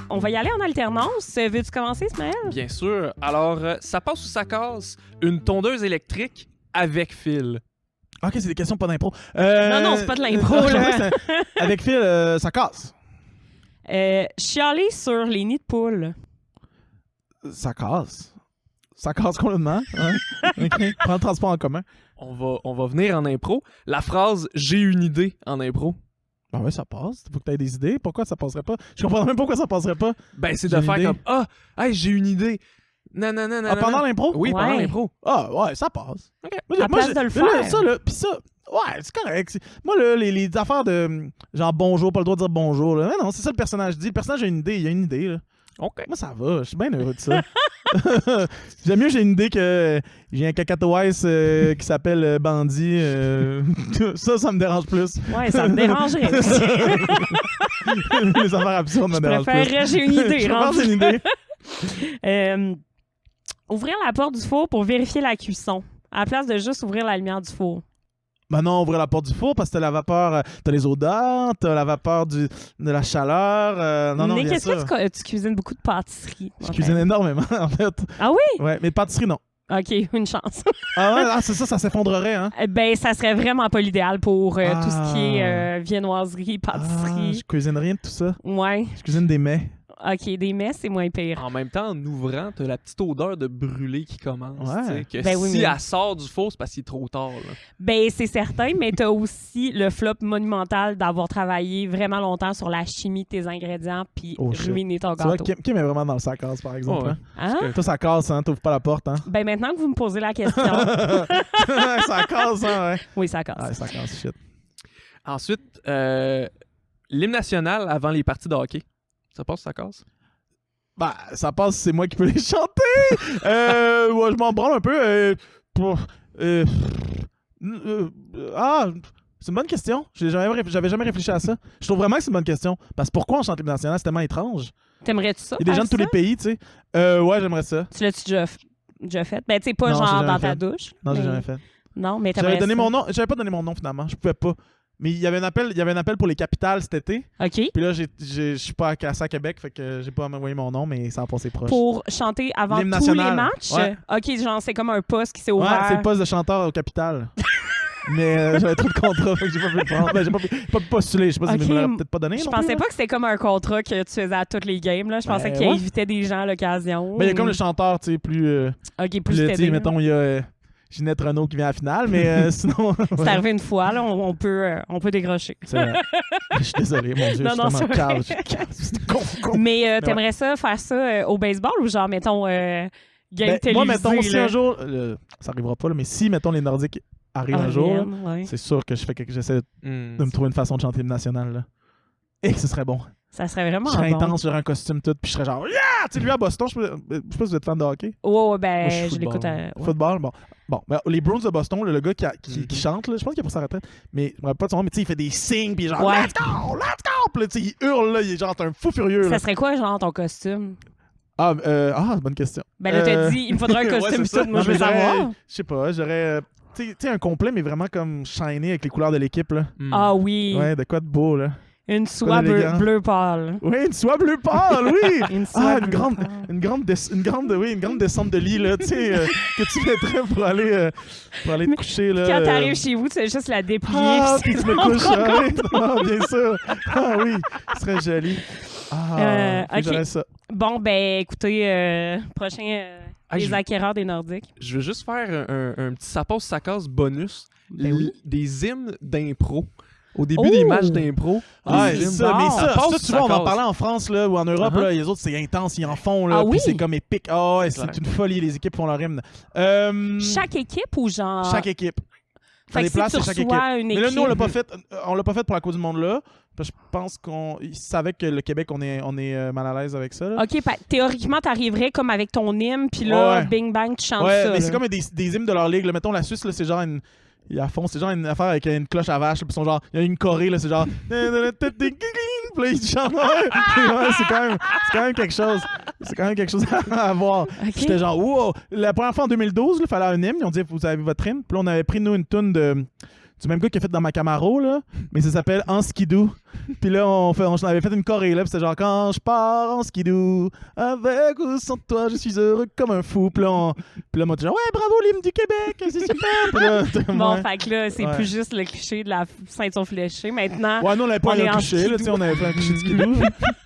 On va y aller en alternance. Veux-tu commencer, Ismaël? Bien sûr. Alors, ça passe ou ça casse une tondeuse électrique avec fil? Ok, c'est des questions pas d'impro. Non, c'est pas de l'impro, là. Avec Phil, ça casse. Chialer sur les nids de poules. Ça casse. Ça casse complètement. Hein? Okay. Prends le transport en commun. On va venir en impro. La phrase « j'ai une idée » en impro. Ben ouais, ça passe. Faut que tu aies des idées. Pourquoi ça passerait pas? Je comprends même pas pourquoi ça passerait pas. Ben, c'est J'ai de une faire idée. comme « Ah, hey, j'ai une idée. » Non. Pendant l'impro? Oui, pendant Ouais. l'impro. Ah, ouais, ça passe. OK. À place de le faire. Ça, là, pis ça, ouais, c'est correct. Moi, là, les affaires de genre bonjour, pas le droit de dire bonjour, là. Mais non, c'est ça le personnage dit. Le personnage a une idée, il a une idée, là. OK. Moi, ça va. Je suis bien heureux de ça. J'aime mieux, j'ai une idée que j'ai un cacatoès qui s'appelle Bandit. Ça me dérange plus. Ouais, ça me dérangerait aussi. Les affaires absurdes me Je dérangent plus. préférerais, j'ai une idée. Je préfère, rendu. j'ai une idée. Ouvrir la porte du four pour vérifier la cuisson, à la place de juste ouvrir la lumière du four. Ben non, ouvrir la porte du four parce que t'as la vapeur, t'as les odeurs, t'as la vapeur de la chaleur. Non, Nick, bien est-ce sûr. que tu cuisines beaucoup de pâtisseries? Je cuisine énormément, en fait. Ah oui? Ouais, mais de pâtisserie, non. OK, une chance. Ah ouais, c'est ça s'effondrerait, hein. Ben, ça serait vraiment pas l'idéal pour Ah. tout ce qui est viennoiserie, pâtisserie. Je cuisine rien de tout ça. Ouais. Je cuisine des mets. OK, des mets, c'est moins pire. En même temps, en ouvrant, t'as la petite odeur de brûlé qui commence. Ouais. Tu sais, que Ben oui, si mais- elle sort du four, c'est parce qu'il est trop tard. Là. Ben, c'est certain, mais t'as aussi le flop monumental d'avoir travaillé vraiment longtemps sur la chimie de tes ingrédients puis Oh, shit. ruiner ton Tu vois, gâteau. Kim est vraiment dans le sac casse, par exemple. Ouais. Hein. Hein? Toi, ça casse, hein. T'ouvres pas la porte, hein. Ben, maintenant que vous me posez la question, Ça casse, hein, ouais. oui, ça casse. Ouais, ça casse, shit. Ensuite, l'hymne national avant les parties de hockey. Ça passe, ça casse? Bah, ça passe, c'est moi qui peux les chanter. Ouais, je m'en branle un peu. C'est une bonne question. J'avais jamais réfléchi à ça. Je trouve vraiment que c'est une bonne question. Parce que pourquoi on chante l'hymne national? C'est tellement étrange. T'aimerais-tu ça? Il y a des gens faire de tous les ça? pays, tu sais. Ouais, j'aimerais ça. Tu l'as-tu déjà fait? Ben, tu sais, pas Non, j'ai genre jamais dans ta fait. douche. Non, j'ai mais- jamais fait. Non, mais t'aimerais J'avais donné ça. mon nom. J'avais pas donné mon nom finalement. Je pouvais pas. Mais il y avait un appel pour les capitales cet été. OK. Puis là, je suis pas à Québec, fait que j'ai pas envoyé mon nom, mais ça a passé proche. Pour chanter avant tous L'hymne les national. matchs? Ouais. OK, genre, c'est comme un poste qui s'est Ouais, ouvert. c'est le poste de chanteur au capital. Mais j'avais trop de contrats, fait que j'ai pas pu le prendre. Ben, j'ai pas pu postuler. Je sais pas si Ok, me l'aurait peut-être pas donné. Je non pensais plus, pas que c'était comme un contrat que tu faisais à toutes les games. Là. Je pensais Ben, qu'il ouais. invitait des gens à l'occasion. Mais il y a comme le chanteur, tu sais, plus. OK, Plus plus tu sais, t'aider. mettons, il y a Ginette Renault qui vient à la finale, mais sinon. C'est ouais. arrivé une fois, là, on peut décrocher. C'est vrai. Je suis désolé, mon Dieu. Non, je suis non, tellement c'est cave. vrai. Je suis cave. C'est con. Mais t'aimerais ça faire ça au baseball ou genre, mettons, game Ben, télévisé? moi, mettons, si là? un jour. Ça arrivera pas, là, mais si, mettons, les Nordiques arrivent un jour, là, Revienne, ouais. c'est sûr que j'essaie de me trouver une façon de chanter l'hymne national. Là. Et que ce serait bon. Ça serait vraiment Je serais bon. intense, j'aurais un costume tout, puis je serais genre, yeah! Tu sais, lui à Boston, je sais pas si vous êtes fan de hockey. Ouais, ben, Moi, je suis je l'écoute football. à... ouais. Football, bon. Ben, les Bruins de Boston, le gars qui chante, là, je pense qu'il a pris sa retraite, mais je me rappelle pas de son nom, mais tu sais, il fait des signes, puis genre, Ouais. let's go! Puis là, tu sais, il hurle, là, il est genre un fou furieux. Là. Ça serait quoi, genre, ton costume? Bonne question. Ben là, t'as dit, il me faudrait un Ouais, costume c'est ça. tout. Moi, Non, je veux mais j'aurais- savoir. Je sais pas, j'aurais. Tu sais, un complet, mais vraiment comme shiny avec les couleurs de l'équipe, là. Ah oui, Ouais, de quoi de beau, là. une soie d'élégant. bleu pâle. Oui, une soie bleu pâle, oui! Une soie Une bleu grande, pâle. une grande descente de lit, là, tu sais, que tu mettrais pour aller te coucher, là. Quand t'arrives chez vous, tu sais juste la déplier. Ah, puis puis tu c'est me bon, couches, prends ah, oui. compte. Ah, bien sûr. Ah oui, ce serait joli. Faut que ok. j'aurais ça. Bon, ben, écoutez, prochain, Ah, les je- acquéreurs des Nordiques. Je veux juste faire un petit ça passe, ça casse bonus. Ben oui. Des hymnes d'impro. Au début Oh! des matchs d'impro. Ah, les c'est hymnes. ça, mais Ah, ça, passe, tu vois, on en casse. parlait en France là, ou en Europe, Uh-huh. là, les autres, c'est intense, ils en font, là, Ah puis oui? c'est comme épique. Ah ouais, C'est c'est clair. une folie, les équipes font leur hymne. Chaque équipe ou genre... Chaque équipe. Fait que si tu c'est chaque équipe. reçois une Mais là, nous, on l'a pas équipe- fait, on l'a pas fait pour la Coupe du Monde-là, parce que je pense qu'ils savaient que le Québec, on est mal à l'aise avec ça, là. OK, théoriquement, t'arriverais comme avec ton hymne, puis là, Ouais. bing bang, tu chantes Ouais, ça. mais là. c'est comme des hymnes de leur ligue. Là. Mettons, la Suisse, là, c'est genre une. À fond, c'est genre une affaire avec une cloche à vache. Là, puis ils sont genre, il y a une choré, là, c'est genre. Puis là, ils chantent. Ouais, c'est quand même quelque chose. C'est quand même quelque chose à voir. OK. J'étais genre, wow! La première fois en 2012, il fallait un hymne. Ils ont dit, vous avez votre hymne. Puis là, on avait pris, nous, une toune de. du même gars qui a fait dans ma Camaro, là, mais ça s'appelle En Skidoo. Puis là, on avait fait une choré, là, puis c'était genre quand je pars en skidoo, avec ou sans toi, je suis heureux comme un fou. Puis là, moi, tu genre, ouais, bravo, l'hymne du Québec, c'est super. Puis là, Bon, ouais. fait que là, c'est plus juste le cliché de la ceinture fléchée. Maintenant, Ouais, nous, on n'avait pas on est un en cliché, là, tu sais, on avait pas un cliché de skidoo.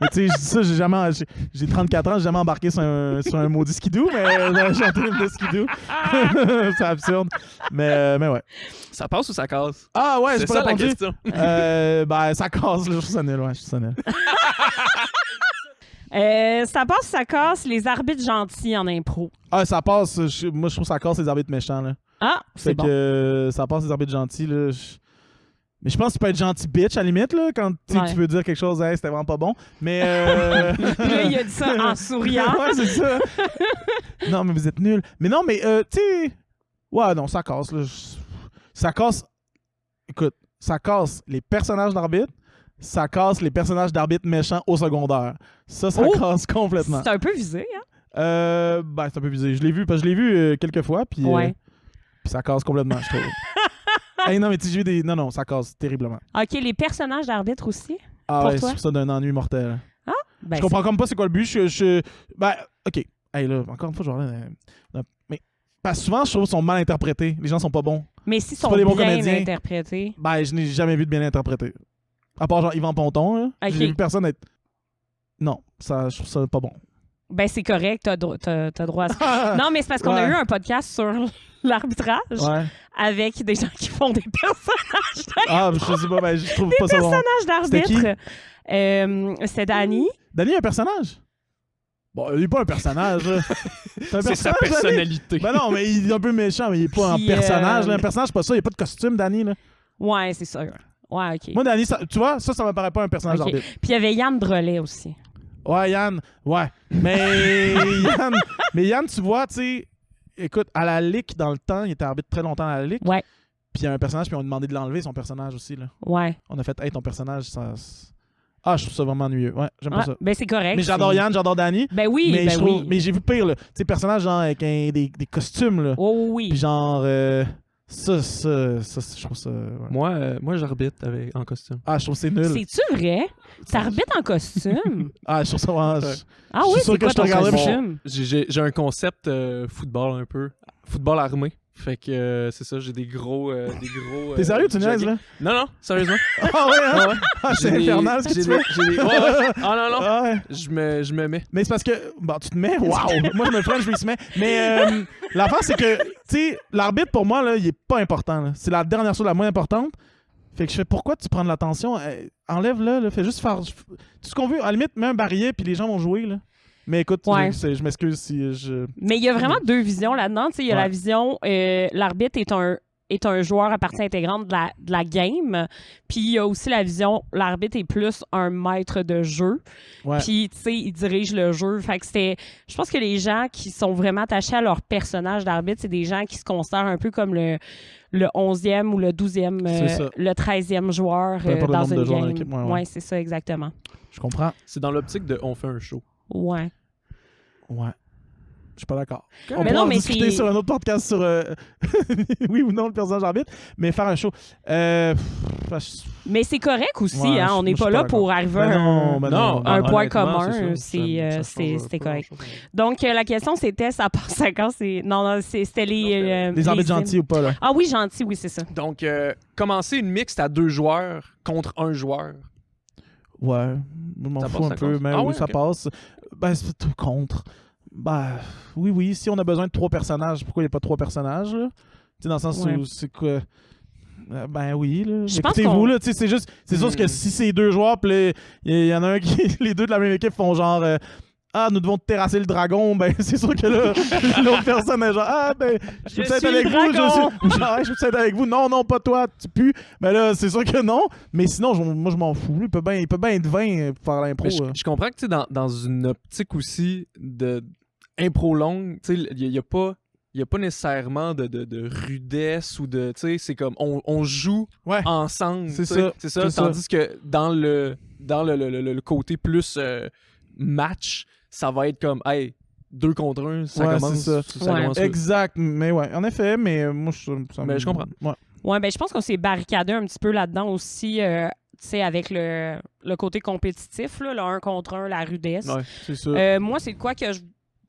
Mais tu sais, je dis ça, j'ai 34 ans, j'ai jamais embarqué sur un maudit skidoo, mais j'ai chanté l'hymne de skidoo. C'est absurde. Mais ouais. Ça passe ou ça casse? Ah ouais, j'ai C'est pas ça la répondu. question. Ben, ça casse, là, je trouve ça nul, ouais, je trouve ça nul. ça passe, ça casse les arbitres gentils en impro. Ah, ça passe, moi, je trouve que ça casse les arbitres méchants, là. Ah, c'est Fait bon. que ça passe les arbitres gentils, là. Mais je pense que tu peux être gentil bitch, à la limite, là, quand Ouais. tu veux dire quelque chose, hey, c'était vraiment pas bon. Mais. Puis là, il a dit ça en souriant. Ouais, c'est ça. Non, mais vous êtes nuls. Mais non, mais, tu sais. Ouais, non, ça casse, là. Ça casse. Écoute, ça casse les personnages d'arbitre, ça casse les personnages d'arbitre méchants au secondaire. Ça casse complètement. C'est un peu visé, hein? Ben, c'est un peu visé. Je l'ai vu, parce que je l'ai vu quelques fois, puis puis ça casse complètement, je trouve. Hey, non, mais tu sais, j'ai vu des. Non, ça casse terriblement. OK, les personnages d'arbitre aussi? Ah Pour ouais, toi? c'est ça d'un ennui mortel. Ben, Je comprends comme pas c'est quoi le but. Ben, OK. Hey, là, encore une fois, je vais revenir mais parce que souvent, je trouve qu'ils sont mal interprétés. Les gens sont pas bons. Mais s'ils c'est sont pas des bons bien comédiens. interprétés. Ben, je n'ai jamais vu de bien interprété. À part genre Yvan Ponton, là. Ok. J'ai vu personne être. Non, je trouve ça pas bon. Ben, c'est correct, t'as droit à ça. Non, mais c'est parce qu'on a Ouais. eu un podcast sur l'arbitrage Ouais. avec des gens qui font des personnages Ah, je sais pas, ben, je trouve pas ça bon. d'arbitre. C'est Danny. Danny est un personnage? Bon, il est pas un personnage, là. C'est sa Danny? personnalité. Ben non, mais il est un peu méchant, mais il est pas Puis, un personnage. Là. Un personnage, c'est pas ça. Il n'y a pas de costume, Danny. Là. Ouais, c'est ça. Ouais, OK. Moi, Danny, tu vois, ça me paraît pas un personnage Ok. d'arbitre. Puis il y avait Yann Drolet aussi. Ouais, Yann. Ouais. Mais Yann, tu vois, tu sais, écoute, à la LIC, dans le temps, il était arbitre très longtemps à la LIC. Ouais. Puis il y a un personnage, puis on a demandé de l'enlever, son personnage aussi. Là. Ouais. On a fait, hey, ton personnage, ça. Ah, je trouve ça vraiment ennuyeux. Ouais, j'aime pas Ouais, ça. ben, c'est correct. Mais j'adore Yann, j'adore Danny. Ben oui, mais ben je trouve, oui. mais j'ai vu pire, là. Tu sais, personnage genre avec des costumes, là. Oh oui. Puis genre, ça, je trouve ça. Ouais. Moi j'arbitre en costume. Ah, je trouve que c'est nul. C'est-tu vrai? T'arbitres en costume? Ah, je trouve ça. Ouais, Ouais. Ah Je oui, suis sûr c'est que quoi je te ton regardais, costume? J'ai un concept football un peu. Football armé. Fait que c'est ça, j'ai des gros. T'es sérieux, tu niaises, jogging. là? Non, sérieusement. Ah ouais, hein? Ouais. Ah, c'est J'ai des- infernal ce que j'ai tu des- fais. j'ai des- ouais. Ah non. Ah ouais. Je me mets. Mais c'est parce que. Bon, tu te mets. Waouh! Moi, je me freine, je me mets. Mais l'affaire, c'est que, tu sais, l'arbitre, pour moi, là, il est pas important. Là. C'est la dernière chose la moins importante. Fait que je fais, pourquoi tu prends de l'attention? Enlève-le, là, fais juste faire. Tout ce qu'on veut. À la limite, mets un barillet, puis les gens vont jouer, là. Mais écoute, Ouais. je m'excuse si je. Mais il y a vraiment deux visions là-dedans. Tu sais, il y a Ouais. la vision, l'arbitre est un joueur à partie intégrante de la game. Puis il y a aussi la vision, l'arbitre est plus un maître de jeu. Ouais. Puis, tu sais, il dirige le jeu. Fait que je pense que les gens qui sont vraiment attachés à leur personnage d'arbitre, c'est des gens qui se considèrent un peu comme le 11e ou le 12e, C'est ça. le 13e joueur Peu importe le dans nombre de une joueurs dans game. l'équipe, ouais. Ouais, c'est ça, exactement. Je comprends. C'est dans l'optique de on fait un show. Ouais. Ouais. Je suis pas d'accord. On Mais pourra non, en mais discuter c'est- sur un autre podcast sur oui ou non le personnage arbitre, mais faire un show. Mais c'est correct aussi, Ouais, hein. On n'est moi, je pas suis là pas pour d'accord. arriver à Non, un point honnêtement, commun. c'est ça. C'était correct. Donc, la question, c'était, ça passe à quand? C'était les... les arbitres gentils ou pas, là. Ah oui, gentils, oui, c'est ça. Donc, commencer une mixte à 2 joueurs contre 1 joueur. Ouais. Je m'en Ça fous passe, un ça peu, passe. mais Ah oui, ouais, ça ok. passe. Ben, c'est tout contre. Ben, oui. Si on a besoin de 3 personnages, pourquoi il n'y a pas 3 personnages, là? Tu sais, dans le sens Ouais. où c'est quoi. Ben oui, là. Je pense Écoutez-vous, qu'on- là, tu sais, c'est juste. C'est sûr que si c'est 2 joueurs, puis là, il y en a un qui. Les deux de la même équipe font genre. Ah, nous devons terrasser le dragon. Ben, c'est sûr que là, l'autre personne est genre. Ah, ben, je peux Je être suis avec le vous. dragon. Je peux être avec vous. Non, pas toi, tu pues. Ben là, c'est sûr que non. Mais sinon, moi, je m'en fous. Il peut bien être 20 pour faire l'impro. Mais je comprends que tu sais, dans une optique aussi de impro longue, tu sais, il n'y a pas nécessairement de rudesse ou de. Tu sais, c'est comme on joue Ouais. ensemble. C'est tu sais. ça, C'est ça. c'est ça. Tandis que dans le côté plus match, ça va être comme, hey, 2 contre 1, ça Ouais, commence. c'est ça. ça Ouais. commence là. Exact, mais ouais, en effet, mais moi, ça Mais je comprends. Ouais. Ouais, ben je pense qu'on s'est barricadé un petit peu là-dedans aussi, tu sais, avec le côté compétitif, là, le 1 contre 1, la rudesse. Ouais. C'est ça. Moi, c'est de quoi que tu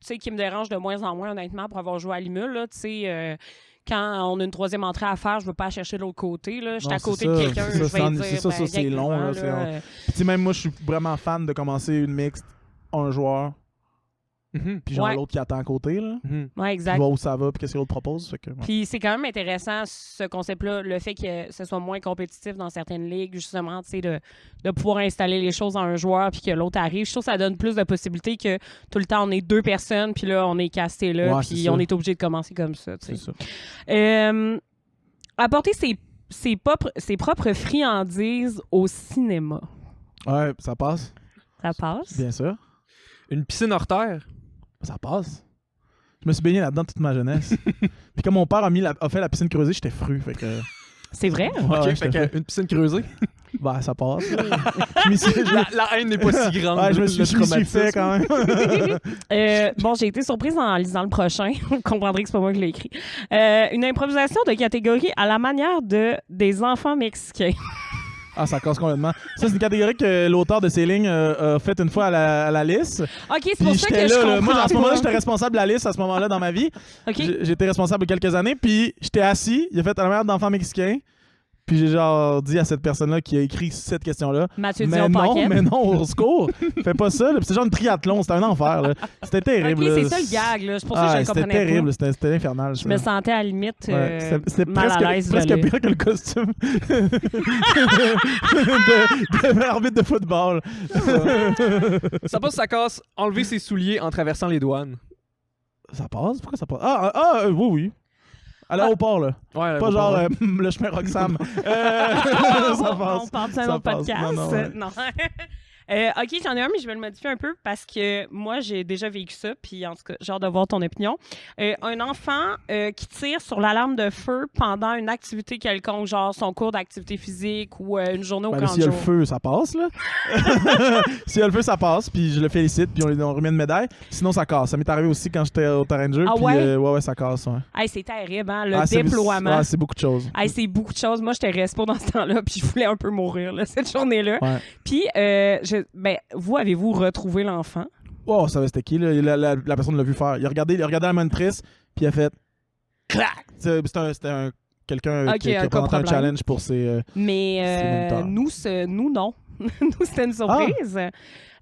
sais, qui me dérange de moins en moins, honnêtement, pour avoir joué à l'IMUL, là, tu sais, quand on a une troisième entrée à faire, je veux pas la chercher de l'autre côté, là. Je suis Non, à côté c'est de ça, quelqu'un, c'est je ça, vais c'est dire, ça, ça, ben, c'est viens long, avec là, moi, Puis, tu sais, même moi, je suis vraiment fan de commencer une mixte, un joueur, puis genre Ouais. l'autre qui attend à côté, là. Ouais, Tu exact. vois où ça va, puis qu'est-ce que l'autre propose. Fait que, ouais. Puis c'est quand même intéressant, ce concept-là, le fait que ce soit moins compétitif dans certaines ligues, justement, tu sais, de pouvoir installer les choses en un joueur puis que l'autre arrive. Je trouve que ça donne plus de possibilités que tout le temps, on est 2 personnes, puis là, on est casté là, Ouais, puis c'est ça. on est obligé de commencer comme ça, tu C'est sais. ça. Apporter ses propres friandises au cinéma. Ouais, ça passe. Ça passe? Bien sûr. Une piscine hors terre. Ça passe. Je me suis baigné là-dedans toute ma jeunesse. Puis quand mon père a fait la piscine creusée, j'étais fru. Fait que. C'est vrai? Ouais, Ok, ouais, fait j'étais que une piscine creusée. Ben, ça passe. là. Je m'y suis- je- La haine n'est pas si grande. Ouais, je me le suis fait traumatisme. quand même. Bon, j'ai été surprise en lisant le prochain. Vous comprendrez que c'est pas moi qui l'ai écrit. Une improvisation de catégorie à la manière des enfants mexicains. Ah, ça casse complètement. Ça, c'est une catégorie que l'auteur de ces lignes a fait une fois à la liste. OK, c'est Puis pour ça j'étais que je là, comprends là. Moi, à ce moment-là, pas. j'étais responsable de la liste à ce moment-là dans ma vie. OK. J'étais responsable quelques années, puis j'étais assis, il a fait à la manière d'enfant mexicain, puis j'ai genre dit à cette personne-là qui a écrit cette question-là, Mathieu mais Dion-Paquette. non, au secours, fais pas ça, là. Puis c'est genre un triathlon, c'était un enfer, là. C'était terrible. OK, là. c'est ça le gag, là. C'est pour ça que je le C'était comprenais terrible, pas. c'était infernal. Je me sentais à la limite Ouais, c'était mal à l'aise. presque je l'ai. pire que le costume de l'arbitre de football. Ça passe, ça casse. Enlever ses souliers en traversant les douanes. Ça passe? Pourquoi ça passe? Oui, oui. À l'aéroport, là. Ouais, Pas genre le chemin Roxham. Ça passe. On parle de ça Ça dans le passe. podcast. Non, ouais. Non. OK, j'en ai un, mais je vais le modifier un peu parce que moi, j'ai déjà vécu ça, puis en tout cas, j'ai hâte de voir ton opinion. Un enfant qui tire sur l'alarme de feu pendant une activité quelconque, genre son cours d'activité physique ou une journée au Ben, camp s'il y de a le jour. feu, ça passe, là. S'il y a le feu, ça passe, puis je le félicite, puis on remet une médaille. Sinon, ça casse. Ça m'est arrivé aussi quand j'étais au terrain de jeu, Ah puis ouais? ouais, ça casse, ouais. Hey, c'est terrible, hein, le C'est déploiement. c'est beaucoup de choses. Hey, c'est beaucoup de choses. Moi, j'étais respo dans ce temps-là, puis je voulais un peu mourir là, cette journée-là. Ouais. Puis, vous, avez-vous retrouvé l'enfant? Oh, ça va, c'était qui, là? La personne l'a vu faire. Il a regardé la monitrice, puis il a fait... Clac! C'était quelqu'un Ok, qui a un cas présenté un problème. challenge pour ses... Mais moniteurs. nous, non. Nous, c'était une surprise.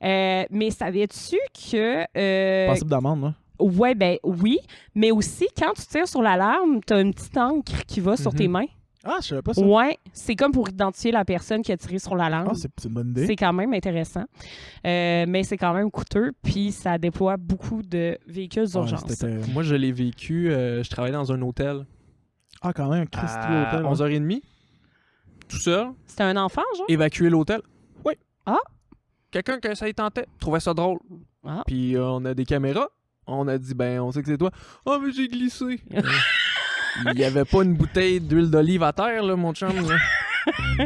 Mais savais-tu que... Possible d'amende, là. Ouais, ben oui. Mais aussi, quand tu tires sur l'alarme, t'as une petite encre qui va sur tes mains. Ah, je savais pas ça. Ouais, c'est comme pour identifier la personne qui a tiré sur l'alarme. Ah, c'est une bonne idée. C'est quand même intéressant. Mais c'est quand même coûteux, puis ça déploie beaucoup de véhicules d'urgence. Moi, je l'ai vécu. Je travaillais dans un hôtel. Ah, quand même, Christy À l'hôtel. 11h30. Tout seul. C'était un enfant, genre? Évacuer l'hôtel. Oui. Ah. Quelqu'un que ça y tentait. Trouvait ça drôle. Ah. Puis on a des caméras. On a dit, on sait que c'est toi. Oh, mais j'ai glissé. Il y avait pas une bouteille d'huile d'olive à terre, là, mon chum. là.